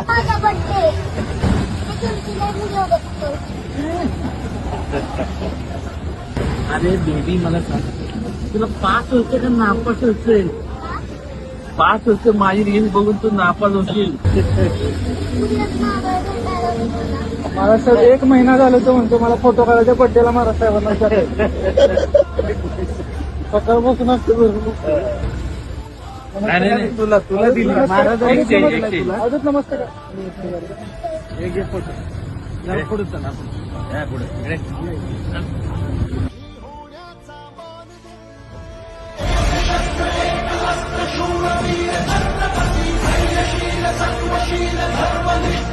माझा बर्थडे अरे बेबी मला सांग तुला 5 होते का नापास होते? 5 होते माझी रील बघून तू नापास होशील. मला सर 1 महिना झाला तो म्हणतो मला फोटो काढायच्या बड्डेला महाराज साहेबांना सकाळपासून असतो. नाही तुला दिली अजून नमस्ते का एक फोटो जरा पुढे चल आपण पुढे शूरवीर धर्मपती धैर्यशील सर्वशील धर्मनिष्ठ